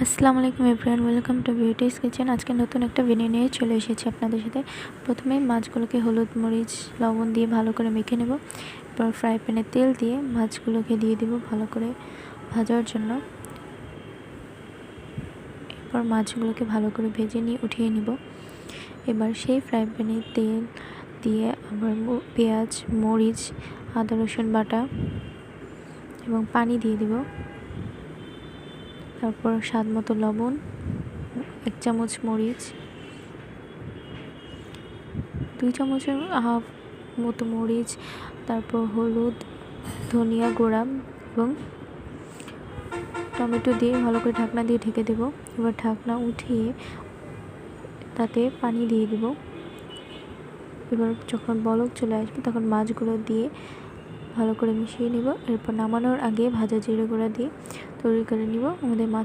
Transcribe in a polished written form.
আসসালামু আলাইকুম everyone, welcome to beauties kitchen. আজকে নতুন একটা ভিডিও নিয়ে চলে এসেছি আপনাদের সাথে। প্রথমে মাছগুলোকে হলুদ মরিচ লবণ দিয়ে ভালো করে মেখে নেব। এরপর ফ্রাই প্যানে তেল দিয়ে মাছগুলোকে দিয়ে দিব ভালো করে ভাজার জন্য। এরপর মাছগুলোকে ভালো করে ভেজে নিয়ে উঠিয়ে নিব। এবার সেই ফ্রাই প্যানে তেল দিয়ে আবার পেঁয়াজ মরিচ আদা রসুন বাটা এবং পানি দিয়ে দিব। তারপর স্বাদ মতো লবণ, 1 চামচ মরিচ, 2 চামচের হাফ মতো মরিচ, তারপর হলুদ ধনিয়া গুঁড়া এবং টমেটো দিয়ে ভালো করে ঢাকনা দিয়ে ঢেকে দেব। এবার ঢাকনা উঠিয়ে তাতে পানি দিয়ে দেব। এবার যখন বলক চলে আসবে তখন মাছগুলো দিয়ে ভালো করে মিশিয়ে নেব। এরপর নামানোর আগে ভাজা জিরে গুঁড়া দিয়ে তৈরি করে নিব আমাদের মাছ।